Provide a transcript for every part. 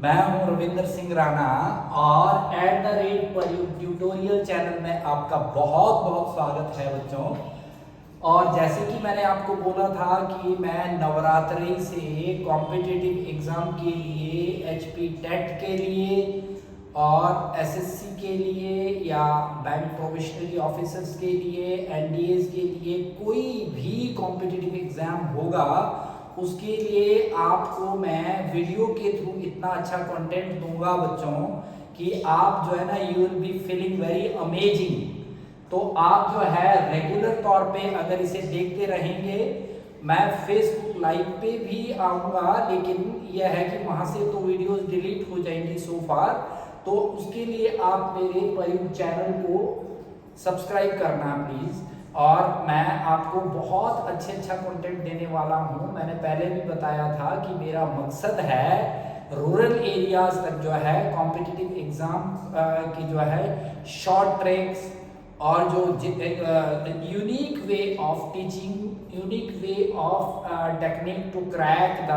मैं हूं रविंद्र सिंह राणा और @परयुग ट्यूटोरियल चैनल में आपका बहुत बहुत स्वागत है बच्चों। और जैसे कि मैंने आपको बोला था कि मैं नवरात्रि से कॉम्पिटिटिव एग्ज़ाम के लिए HP टेट के लिए और SSC के लिए या बैंक प्रोबेशनरी ऑफिसर्स के लिए NDAs के लिए कोई भी कॉम्पिटिटिव एग्ज़ाम होगा उसके लिए आपको मैं वीडियो के थ्रू इतना अच्छा कंटेंट दूंगा बच्चों कि आप जो है ना you will be feeling very amazing. तो आप जो है रेगुलर तौर पे अगर इसे देखते रहेंगे, मैं फेसबुक लाइव पे भी आऊँगा, लेकिन यह है कि वहाँ से तो वीडियोस डिलीट हो जाएंगी सो फार। तो उसके लिए आप मेरे परयुग चैनल को सब्सक्राइब करना प्लीज़। और मैं आपको बहुत अच्छा कंटेंट देने वाला हूँ। मैंने पहले भी बताया था कि मेरा मकसद है रूरल एरियाज तक जो है कॉम्पिटिटिव एग्ज़ाम की जो है शॉर्ट ट्रैक्स और जो unique way of teaching, unique way of technique to crack the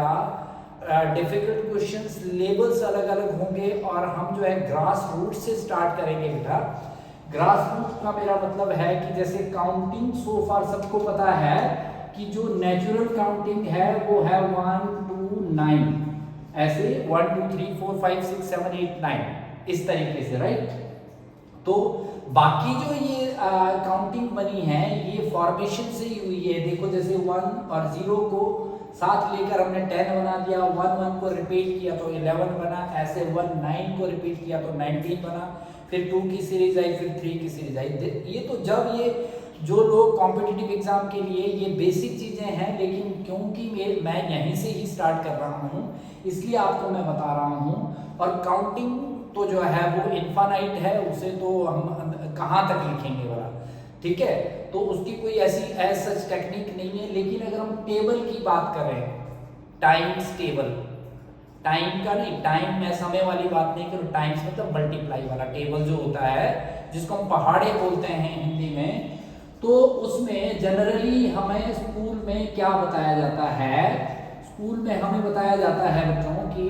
difficult questions, levels अलग अलग होंगे और हम जो है ग्रास रूट से स्टार्ट करेंगे बेटा। ग्रास रूट का मेरा मतलब है कि जैसे काउंटिंग सो फार सबको पता है कि जो नेचुरल काउंटिंग है वो है 1 2 9, ऐसे 1 2 3 4 5 6 7 8 9 इस तरीके से, राइट। तो बाकी जो ये काउंटिंग बनी है ये फॉर्मेशन से ही हुई है। देखो जैसे 1 और 0 को साथ लेकर हमने 10 बना दिया, 1 1 को रिपीट किया तो 11 बना, ऐसे 1 9 को रिपीट किया तो 19 बना, फिर 2 की सीरीज आई, फिर 3 की सीरीज आई। ये तो जब ये जो लोग कॉम्पिटिटिव एग्जाम के लिए ये बेसिक चीज़ें हैं, लेकिन क्योंकि मैं यहीं से ही स्टार्ट कर रहा हूँ इसलिए आपको मैं बता रहा हूँ। और काउंटिंग तो जो है वो इन्फानाइट है, उसे तो हम कहाँ तक लिखेंगे वाला, ठीक है। तो उसकी कोई ऐसी एज सच टेक्निक नहीं है। लेकिन अगर हम टेबल की बात करें, टाइम्स टेबल, टाइम का नहीं, टाइम में समय वाली बात नहीं करूँ, टाइम्स मतलब मल्टीप्लाई वाला टेबल जो होता है जिसको हम पहाड़े बोलते हैं हिंदी में, तो उसमें जनरली हमें स्कूल में क्या बताया जाता है, स्कूल में हमें बताया जाता है बच्चों कि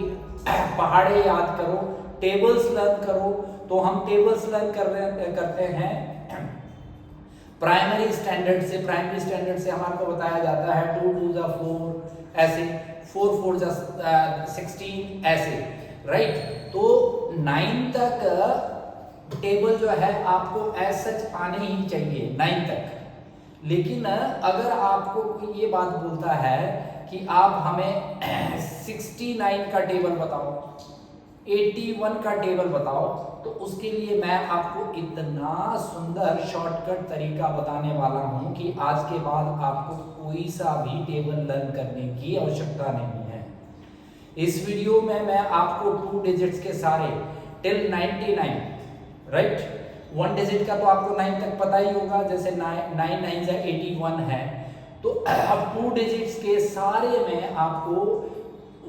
पहाड़े याद करो, टेबल्स लर्न करो। तो हम टेबल्स लर्न करते हैं प्राइमरी स्टैंडर्ड से। प्राइमरी स्टैंडर्ड से हमारे को बताया जाता है 2 2 जा 4, ऐसे 4 4 जा 16, ऐसे, राइट। तो 9 तक टेबल जो है आपको एज सच आने ही चाहिए 9 तक। लेकिन अगर आपको कोई ये बात बोलता है कि आप हमें 69 का टेबल बताओ, 81 का टेबल बताओ, तो उसके लिए मैं आपको इतना सुंदर शॉर्टकट तरीका बताने वाला हूं कि आज के बाद आपको कोई सा भी टेबल लर्न करने की आवश्यकता नहीं है। इस वीडियो में मैं आपको 2 डिजिट्स के सारे टिल 99, राइट, 1 डिजिट का तो आपको 9 तक पता ही होगा, जैसे 9 9 जा 81 है। तो अब 2 डिजिट्स के सारे में आपको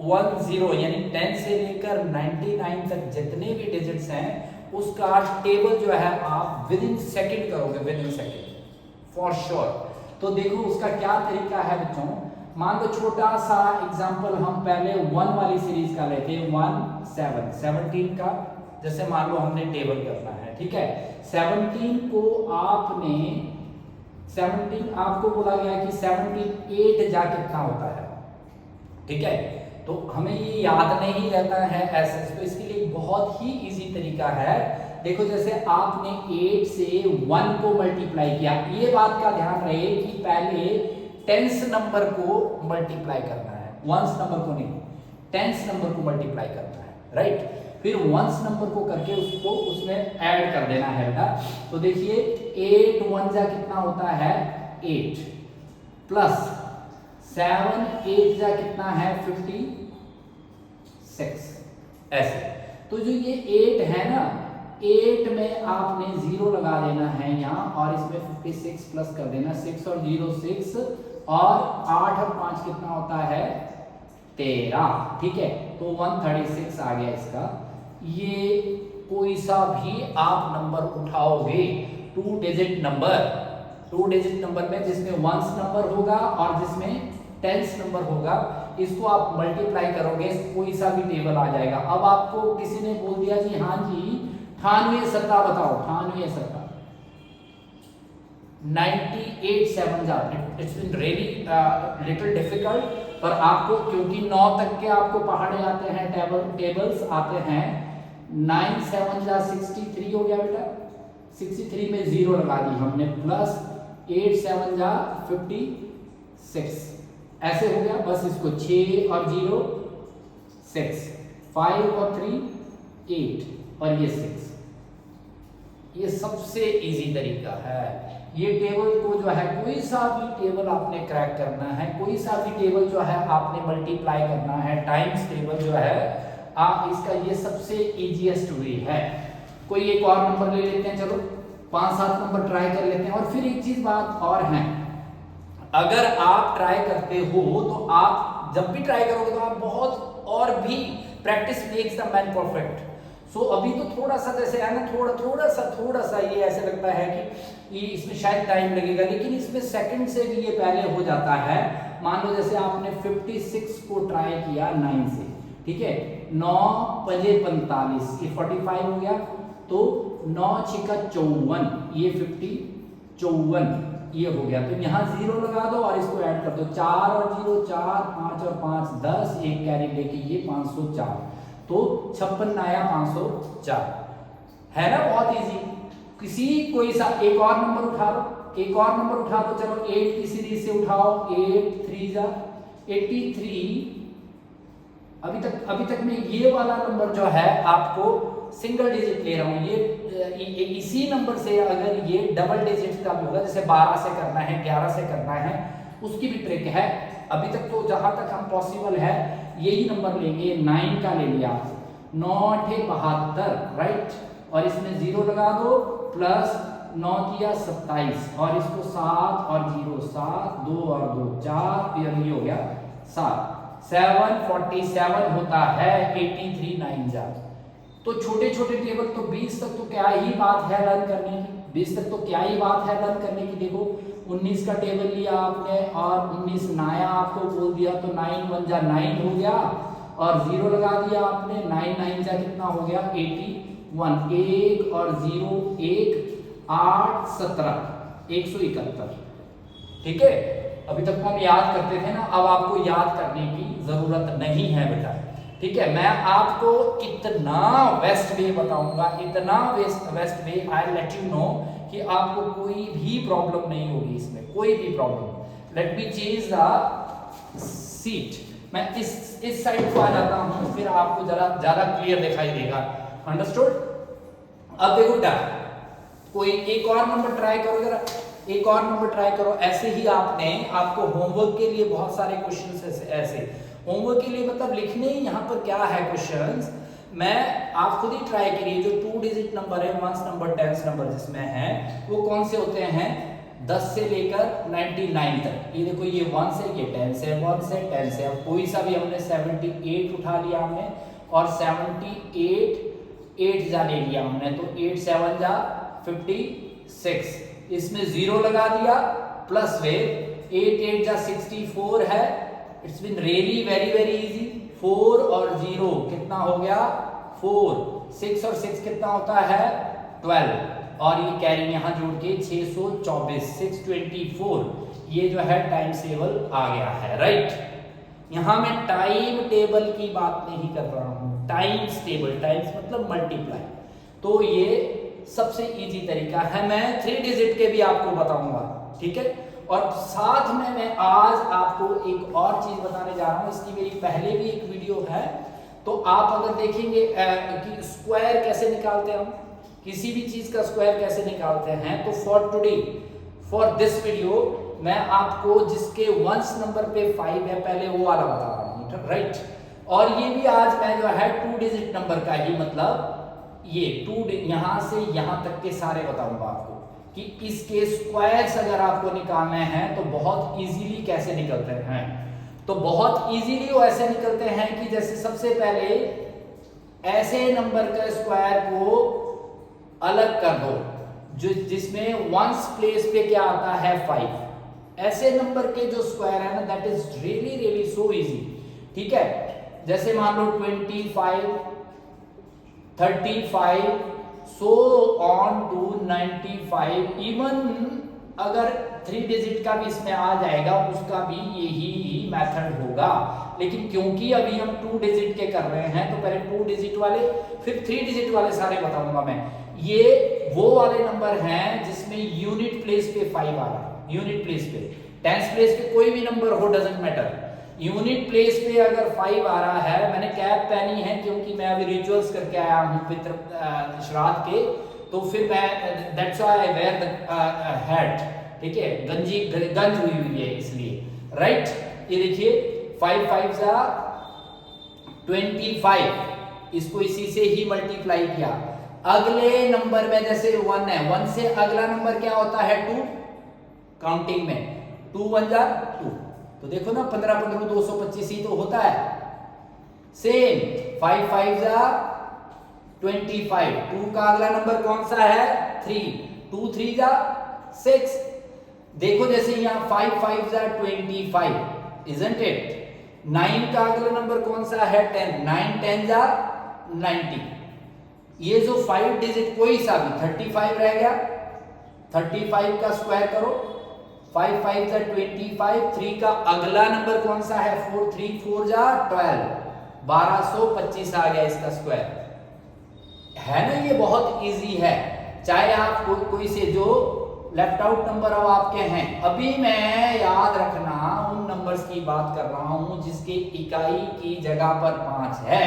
1 0 यानी 10 से लेकर 99 तक जितने भी डिजिट्स हैं उसका टेबल जो है आप विद इन सेकेंड करोगे, with in second for sure. तो देखो उसका क्या तरीका है बच्चों। मान लो छोटा सा एग्जांपल हम पहले 1 वाली सीरीज का लेते हैं, 1 7 17 का, जैसे मान लो हमने टेबल करना है, ठीक है। 17 को आपने 17 आपको बोला गया कि 17 8 जा कितना होता है, ठीक है। तो हमें ये याद नहीं रहता है ऐसे, तो इसके लिए बहुत ही इजी तरीका है। देखो जैसे आपने 8 से 1 को मल्टीप्लाई किया, ये बात का ध्यान रहे कि पहले टेंस नंबर को मल्टीप्लाई करना है, वंस नंबर को नहीं, टेंस नंबर को मल्टीप्लाई करना है, राइट। फिर वंस नंबर को करके उसको उसमें ऐड कर देना है बेटा। तो देखिए 8 1 जा कितना होता है 8, प्लस 7 8 जा कितना है 56, ऐसे। तो जो ये 8 है ना, 8 में आपने 0 लगा देना है यहाँ, और इसमें 56 प्लस कर देना, 6 और 0 6, और 8 और 5 कितना होता है 13, ठीक है। तो 136 आ गया इसका। ये कोई सा भी आप नंबर उठाओगे 2 डिजिट नंबर, 2 डिजिट नंबर में जिसमें वंस नंबर होगा और जिसमें टेंस नंबर होगा, इसको आप मल्टीप्लाई करोगे कोई सा भी टेबल आ जाएगा। अब आपको किसी ने बोल दिया जी हाँ जी 98 सत्ता बताओ, 98 सत्ता 98 7 जा, it's been really little difficult, पर आपको क्योंकि 9 तक के आपको पहाड़े आते हैं, टेबल्स आते हैं। 9 7 जा 63 हो गया बेटा, 63 में 0 लगा दी हमने, प्लस 8 7 जा 56, ऐसे हो गया। बस इसको 6 और 0 6, 5 और 3 8 और ये 6, ये सबसे इजी तरीका है। ये टेबल को जो है कोई सा भी टेबल आपने क्रैक करना है, कोई सा भी टेबल जो है आपने मल्टीप्लाई करना है, टाइम्स टेबल जो है आप इसका ये सबसे इजीएस्ट वे है। कोई एक और नंबर ले लेते हैं, चलो 5-7 नंबर ट्राई कर लेते हैं। और फिर एक चीज बात और है, अगर आप ट्राई करते हो तो आप जब भी ट्राई करोगे तो आप बहुत और भी practice makes the man perfect. So अभी तो थोड़ा सा जैसे है ना, थोड़ा सा ये ऐसे लगता है कि ये इसमें शायद टाइम लगेगा, लेकिन इसमें सेकंड से भी ये पहले हो जाता है। मान लो जैसे आपने 56 को ट्राई किया 9 से, ठीक है, 9 5 45, ये 45 हो गया, तो 9 6 54, ये 50 54 ये हो गया। तो यहाँ 0 लगा दो और इसको ऐड कर दो, 4 और 0 4, 5 और 5 10, एक कैरी लेके ये 504, तो 56 आया 504, है ना, बहुत इजी। किसी कोई सा एक और नंबर उठा लो, एक और नंबर उठा लो, चलो 8 की सीरीज से उठाओ, 8 3 जा 83। अभी तक में ये वाला नंबर जो है आपको सिंगल डिजिट ले रहा हूं, ये इसी नंबर से अगर ये डबल डिजिट का भी होगा, जैसे 12 से करना है, 11 से करना है, उसकी भी ट्रिक है। अभी तक तो जहां तक हम पॉसिबल है यही नंबर लेंगे। 9 का ले लिया, 9 8 72, राइट, और इसमें 0 लगा दो, प्लस 9 किया 27, और इसको 7 और 0 7, 2 और 2 4, ये हो गया 7, 747 होता है 83 9 जा। तो छोटे छोटे टेबल तो 20 तक तो क्या ही बात है लर्न करने की, 20 तक तो क्या ही बात है लर्न करने की। देखो 19 का टेबल लिया आपने और 19 नया आपको बोल दिया, तो 9 1 जा 9 हो गया, और 0 लगा दिया आपने, 9 9 जा कितना हो गया 81, 1 और 0 1 8 17 171, ठीक है। अभी तक तो हम याद करते थे ना, अब आपको याद करने की जरूरत नहीं है बेटा, ठीक है। मैं आपको इतना बेस्ट वे बताऊंगा, इतना best way, I let you no कि आपको कोई भी प्रॉब्लम नहीं होगी इसमें, कोई भी problem. Let me change the seat, मैं इस साइड को आ जाता हूं, फिर आपको जरा ज्यादा क्लियर दिखाई देगा। अंडरस्टूड? अब देखो क्या, कोई एक और नंबर ट्राई करो, जरा एक और नंबर ट्राई करो। ऐसे ही आपको होमवर्क के लिए बहुत सारे क्वेश्चंस ऐसे होमवर्क के लिए मतलब लिखने ही यहाँ पर क्या है क्वेश्चंस, मैं आप खुद ही ट्राई करिए। जो 2 डिजिट नंबर है, 1 नंबर 10 नंबर जिसमें है, वो कौन से होते हैं, 10 से लेकर 99 तक। ये देखो ये 1 से, ये 10 से, 1 से 10 से। अब कोई सा भी हमने 78 उठा लिया हमने, और 78 8 जा ले लिया हमने, तो 8 7 जा 56, इसमें 0 लगा दिया, प्लस वे 8 8 जा 64 है। It's been really very very easy. 4 और 0 कितना हो गया 4, 6 और 6 कितना होता है 12, और ये कैरी यहां जोड़ के 624 624, ये जो है टाइम टेबल आ गया है, राइट। यहां मैं टाइम टेबल की बात नहीं कर रहा हूं, टाइम्स टेबल, टाइम्स मतलब मल्टीप्लाई। तो ये सबसे इजी तरीका है, मैं 3 डिजिट के भी आपको बताऊंगा, ठीक है। और साथ में मैं आज आपको एक और चीज बताने जा रहा हूं, इसकी मेरी पहले भी एक वीडियो है, तो आप अगर देखेंगे कि स्क्वायर कैसे निकालते हैं, हम किसी भी चीज का स्क्वायर कैसे निकालते हैं, तो for today for this video मैं आपको जिसके वंस नंबर पे 5 है पहले वो वाला बता रहा हूं, राइट। और ये भी आज मैं जो है 2 डिजिट नंबर का ही, मतलब ये 2 यहां से यहां तक के सारे बताऊंगा आपको कि इसके स्क्वायर्स अगर आपको निकालने हैं तो बहुत इजीली कैसे निकलते हैं। तो बहुत इजीली वो ऐसे निकलते हैं कि जैसे सबसे पहले ऐसे नंबर का स्क्वायर को अलग कर दो, जो जिसमें वंस प्लेस पे क्या आता है 5। ऐसे नंबर के जो स्क्वायर है ना, that is really really so easy. ठीक है, जैसे मान लो 25, 35 सो ऑन टू 95, इवन अगर 3 डिजिट का भी इसमें आ जाएगा उसका भी यही मेथड होगा। लेकिन क्योंकि अभी हम 2 डिजिट के कर रहे हैं तो पहले 2 डिजिट वाले फिर 3 डिजिट वाले सारे बताऊंगा मैं। ये वो वाले नंबर हैं जिसमें यूनिट प्लेस पे 5 आ रहा है, यूनिट प्लेस पे, टेंस प्लेस पे कोई भी नंबर हो डजंट मैटर, यूनिट प्लेस पे अगर 5 आ रहा है। मैंने कैप पहनी है क्योंकि मैं अभी रिचुअल्स करके आया हूं पितृ श्राद्ध के, तो फिर मैं that's why I wear the hat, ठीक है, गंज हुई है इसलिए, राइट। ये देखिए 5 5 25, इसको इसी से ही मल्टीप्लाई किया। अगले नंबर में जैसे 1 है, 1 से अगला नंबर क्या होता है 2, काउंटिंग में 2 1 2, तो देखो ना 15 15 225 ही तो होता है। सेम 5 5 25, 2 का अगला नंबर कौन सा है 3, 2 3 6। देखो जैसे यहाँ 5 5 25, isn't it? 9 का अगला नंबर कौन सा है 10, 9 10 90। ये जो 5 डिजिट कोई सा भी 35 रह गया, 35 का स्क्वायर करो, 5 5 25, 3 का अगला नंबर कौन सा है 4, 3 4 12, 1225 आ गया इसका स्क्वायर, है ना। ये बहुत इजी है, चाहे आप कोई से जो लेफ्ट आउट नंबर अब आपके हैं। अभी मैं याद रखना उन नंबर्स की बात कर रहा हूं जिसके इकाई की जगह पर 5 है।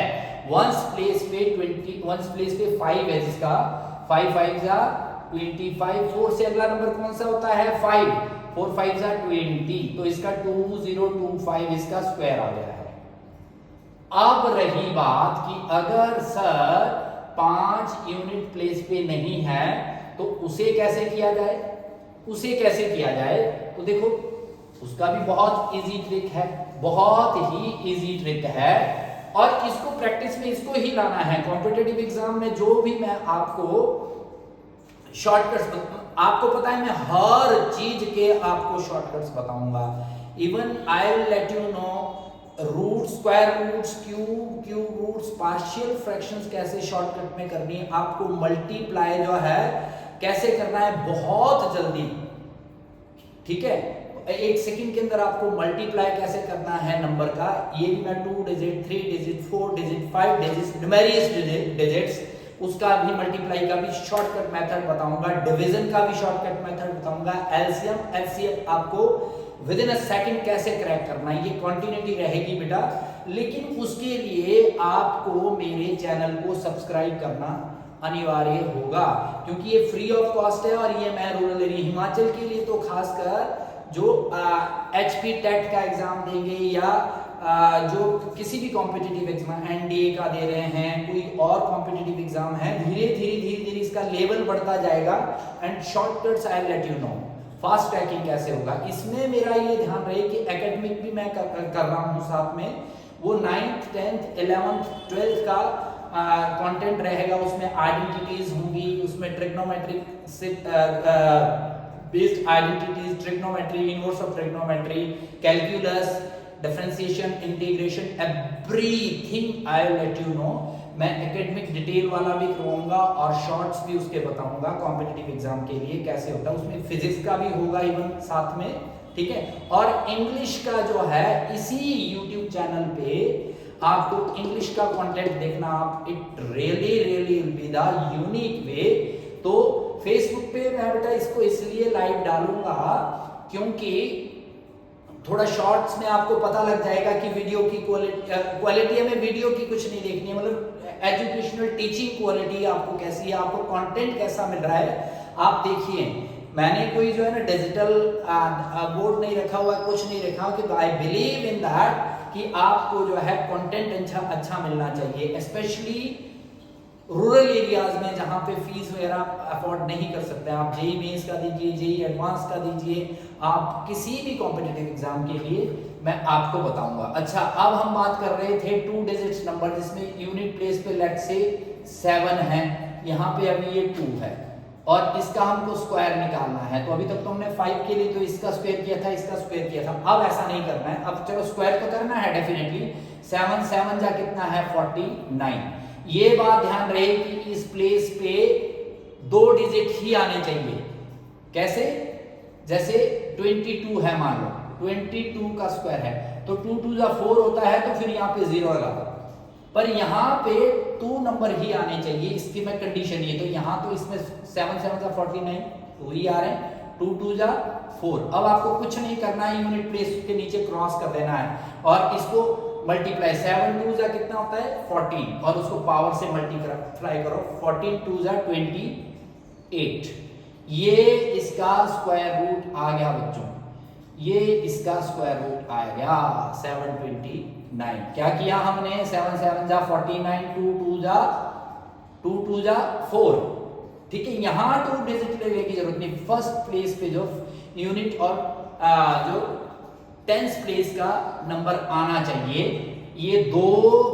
वंस प्लेस पे 20, वंस प्लेस पे 5 है, जिसका 5 5 25, 4 से अगला नंबर कौन सा होता है 5, 4 5 20, तो इसका 2025 इसका स्क्वायर आ गया है। अब रही बात कि अगर सर 5 यूनिट प्लेस पे नहीं है तो उसे कैसे किया जाए, उसे कैसे किया जाए, तो देखो उसका भी बहुत इजी ट्रिक है, बहुत ही इजी ट्रिक है, और इसको प्रैक्टिस में इसको ही लाना है। कॉम्पिटिटिव एग्जाम में जो भी मैं आपको शॉर्टकट्स, आपको पता है मैं हर चीज के आपको शॉर्टकट्स बताऊंगा। Even I will let you know root, square roots, cube roots, partial fractions कैसे शॉर्टकट में करनी है, आपको मल्टीप्लाई जो है कैसे करना है बहुत जल्दी, ठीक है। 1 सेकंड के अंदर आपको मल्टीप्लाई कैसे करना है नंबर का, ये भी मैं 2 digit, 3 digit, 4 digit, 5 digit, numerous digits, उसका भी मल्टीप्लाई का भी शॉर्टकट मेथड बताऊंगा, डिवीजन का भी शॉर्टकट मेथड बताऊंगा, एलसीएम एचसीएफ आपको विद इन अ सेकंड कैसे क्रैक करना है, ये कंटिन्यूटी रहेगी बेटा। लेकिन उसके लिए आपको मेरे चैनल को सब्सक्राइब करना अनिवार्य होगा, क्योंकि ये फ्री ऑफ कॉस्ट है, और ये मैं रूरल एरिया हिमाचल के लिए तो खासकर जो एचपी टेट का एग्जाम देंगे या जो किसी भी कॉम्पिटिटिव एग्जाम एनडीए का दे रहे हैं, कोई और कॉम्पिटिटिव एग्जाम है, धीरे धीरे इसका लेवल बढ़ता जाएगा। And shortcuts I let you know, fast tracking कैसे होगा, इसमें मेरा ये ध्यान रहे कि एकेडमिक भी मैं कर रहा हूँ साथ में, वो 9th 10th 11th 12th का कंटेंट रहेगा, उसमें आइडेंटिटीज होंगी, उसमें ट्रिग्नोमेट्रिक से based identities, trigonometry, inverse of trigonometry, calculus, differentiation, integration, everything I will let you no. मैं एकेडमिक डिटेल वाला भी करवाऊंगा और शॉर्ट्स भी उसके बताऊंगा कॉम्पिटिटिव एग्जाम के लिए कैसे होता है, उसमें फिजिक्स का भी होगा इवन साथ में, ठीक है। और इंग्लिश का जो है इसी यूट्यूब चैनल पे आपको इंग्लिश का कंटेंट देखना, आप it really will be the unique way. तो फेसबुक पे मैं बेटा इसको इसलिए लाइव डालूंगा क्योंकि थोड़ा शॉर्ट्स में आपको पता लग जाएगा कि वीडियो की क्वालिटी हमें वीडियो की कुछ नहीं देखनी है, मतलब एजुकेशनल टीचिंग क्वालिटी आपको कैसी है, आपको कंटेंट कैसा मिल रहा है आप देखिए। मैंने कोई जो है ना डिजिटल बोर्ड नहीं रखा हुआ, कुछ नहीं रखा हुआ, कि आई बिलीव इन दैट कि आपको जो है कंटेंट अच्छा मिलना चाहिए, स्पेशली रूरल एरियाज में जहां पे फीस वगैरह अफोर्ड नहीं कर सकते। आप जेई मेंस का दीजिए, जेई एडवांस का दीजिए, आप किसी भी कॉम्पिटिटिव एग्जाम के लिए मैं आपको बताऊंगा। अच्छा, अब हम बात कर रहे थे 2 डिजिट्स नंबर जिसमें यूनिट प्लेस पे लेट से 7 है, यहाँ पे अभी ये 2 है, और इसका हमको स्क्वायर निकालना है। तो अभी तक तो हमने 5 के लिए तो इसका स्क्वायर किया था, इसका स्क्वायर किया था। अब ऐसा नहीं करना है, अब चलो स्क्वायर तो करना है डेफिनेटली। 7 7 जा कितना है 49। ये बात ध्यान रहे कि इस प्लेस पे 2 डिजिट ही आने चाहिए। कैसे? जैसे 22 है, मान लो 22 का स्क्वायर है तो 2 2 जा 4 होता है, तो फिर यहाँ पे 0 लगा दो। पर यहाँ पे 2 नंबर ही आने चाहिए, इसकी मैं कंडीशन ये। तो यहाँ तो इसमें 7 7 जा 49 वही आ रहे हैं, 2 2 जा 4। अब आपको कुछ नहीं करना है, यूनिट प्लेस के नीचे क्रॉस कर देना है और इसको मल्टीप्लाई। 7 2 जा कितना होता है 14 और उसको पावर से मल्टीप्लाई करो। 14 2 जा 28। ये इसका स्क्वायर रूट आ गया बच्चों, ये इसका स्क्वायर रूट आ गया 729। क्या किया हमने? 7 7 जा 49, 2 2 जा 4। ठीक है, यहां 2 डिजिट लेने की जरूरत नहीं। फर्स्ट प्लेस पे जो यूनिट और जो टेंस प्लेस का नंबर आना चाहिए, ये 2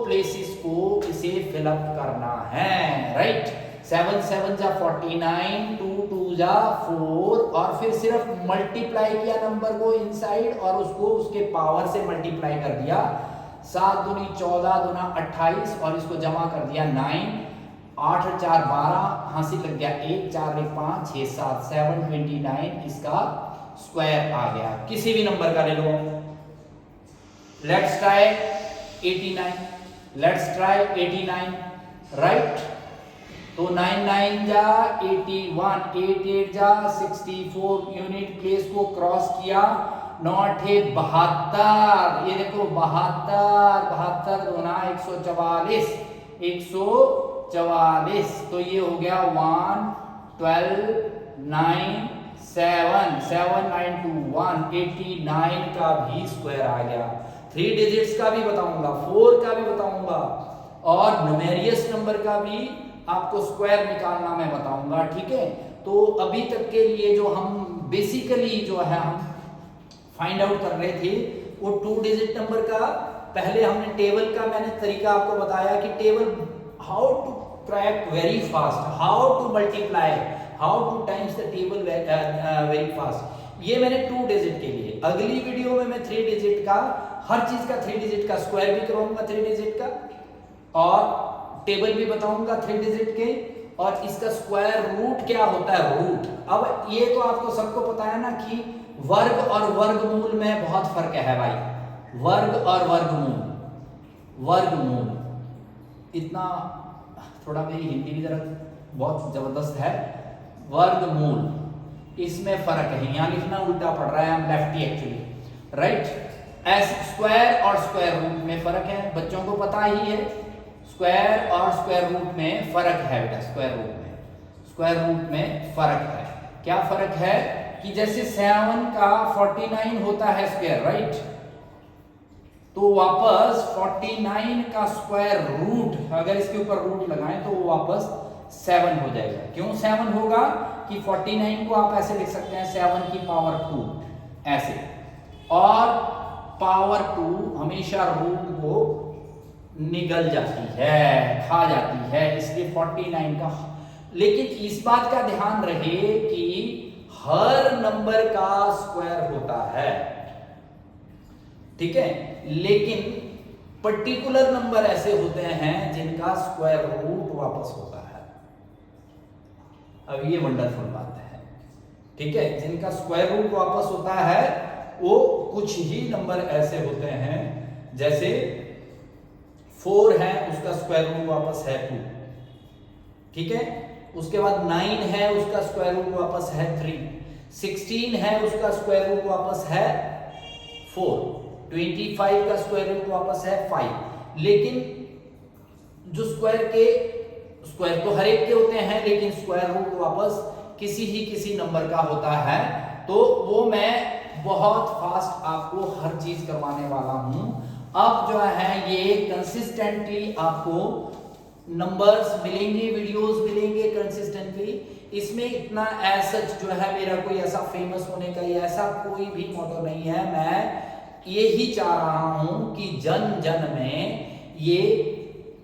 प्लेसेस को इसे फिलअप करना है, राइट। 7 7 जा 49, 2 2 जा 4 और फिर सिर्फ मल्टीप्लाई किया नंबर को इनसाइड और उसको उसके पावर से मल्टीप्लाई कर दिया। 7 दूनी 14 दूना 28 और इसको जमा कर दिया 9। 8 4 12, हासिल लग गया 1 4 1 5 6 7 729 इसका स्क्वायर आ गया। किसी भी नंबर का ले लो। Let's try 89, let's try 89, right. तो 9 9 जा 81, 8 8 जा 64, यूनिट प्लेस को क्रॉस किया। 9 8 72, ये देखो 72 72 दूना 144, 144। तो ये हो गया 1 12 9 7 7 9 2 1 89 का भी स्क्वायर आ गया। 3 डिजिट्स का भी बताऊंगा, 4 का भी बताऊंगा और न्यूमेरियस नंबर का भी आपको स्क्वायर निकालना मैं बताऊंगा, ठीक है। तो अभी तक के लिए जो हम बेसिकली जो है हम फाइंड आउट कर रहे थे वो 2 डिजिट नंबर का। पहले हमने टेबल का मैंने तरीका आपको बताया कि table how to crack very fast, how to multiply, how to times the table very fast. ये मैंने 2 डिजिट के लिए। अगली वीडियो में मैं 3 डिजिट का, हर चीज का 3 डिजिट का स्क्वायर भी करवाऊंगा 3 डिजिट का, और टेबल भी बताऊंगा 3 डिजिट के, और इसका स्क्वायर रूट क्या होता है, रूट। अब ये तो आपको सबको पता है ना कि वर्ग और वर्गमूल में बहुत फर्क है भाई। वर्ग और वर्गमूल, वर्गमूल इतना थोड़ा मेरी हिंदी भी जरा बहुत जबरदस्त है। वर्गमूल इसमें फर्क है, यहां लिखना उल्टा पड़ रहा है, हम lefty actually, right. S square और स्क्वायर रूट में फर्क है, बच्चों को पता ही है। स्क्वायर और स्क्वायर रूट में फर्क है बेटा, स्क्वायर रूट में फर्क है। क्या फर्क है कि जैसे 7 का 49 होता है स्क्वायर, राइट, तो वापस 49 का स्क्वायर रूट अगर इसके ऊपर रूट लगाएं तो वो वापस 7 हो जाएगा। क्यों 7 होगा कि 49 को आप ऐसे लिख सकते हैं 7 की पावर 2 ऐसे, और पावर 2 हमेशा रूट को निगल जाती है, खा जाती है, इसलिए 49 का। लेकिन इस बात का ध्यान रहे कि हर नंबर का स्क्वायर होता है, ठीक है, लेकिन पर्टिकुलर नंबर ऐसे होते हैं जिनका स्क्वायर रूट वापस होता है। अब ये वंडरफुल बात है, ठीक है, जिनका स्क्वायर रूट वापस होता है वो कुछ ही नंबर ऐसे होते हैं, जैसे 4 है उसका स्क्वायर रूट वापस है 2, ठीक है। उसके बाद 9 है उसका स्क्वायर रूट वापस है 3, 16 है उसका स्क्वायर रूट वापस है 4, 25 का स्क्वायर रूट वापस है 5। लेकिन जो स्क्वायर तो हर एक के होते हैं, लेकिन स्क्वायर रूट वापस किसी नंबर का होता है। तो वो मैं बहुत फास्ट आपको हर चीज करवाने वाला हूं। अब जो है ये कंसिस्टेंटली आपको नंबर्स मिलेंगे, वीडियोस मिलेंगे कंसिस्टेंटली। इसमें इतना ऐसा जो है मेरा कोई ऐसा फेमस होने का या ऐसा कोई भी मोटो नहीं है। मैं यही चाह रहा हूं कि जन जन में ये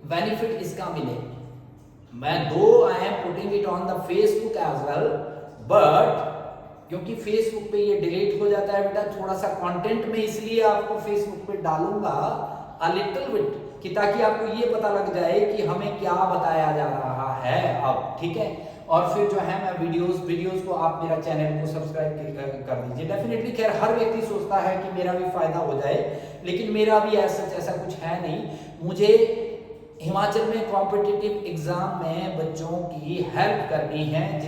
बेनिफिट इसका मिले, मैं दो I am putting it on the Facebook as well, but क्योंकि फेसबुक पे ये डिलीट हो जाता है बेटा, थोड़ा सा कंटेंट में इसलिए आपको फेसबुक पे डालूंगा अ लिटिल बिट, कि ताकि आपको ये पता लग जाए कि हमें क्या बताया जा रहा है अब, ठीक है। और फिर जो है मैं वीडियोस को आप मेरा चैनल को सब्सक्राइब कर दीजिए डेफिनेटली। खैर हर व्यक्ति सोचता है कि मेरा भी फायदा हो जाए, लेकिन मेरा भी ऐसा कुछ है नहीं। मुझे हिमाचल में कॉम्पिटिटिव एग्जाम में बच्चों की हेल्प करनी है,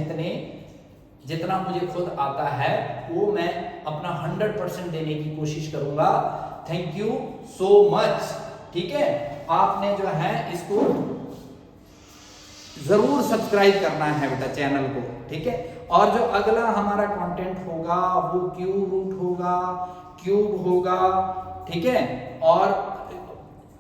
जितना मुझे खुद आता है वो मैं अपना 100% देने की कोशिश करूंगा। थैंक यू सो मच, ठीक है। आपने जो है इसको जरूर सब्सक्राइब करना है बेटा चैनल को, ठीक है। और जो अगला हमारा कंटेंट होगा वो क्यूब होगा, ठीक है। और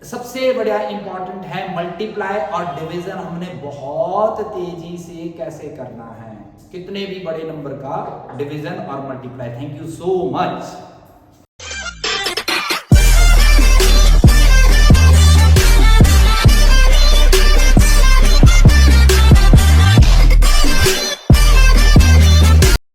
सबसे बड़ा इंपॉर्टेंट है मल्टीप्लाई और डिवीजन, हमने बहुत तेजी से कैसे करना है कितने भी बड़े नंबर का डिवीजन और multiply. Thank you so much.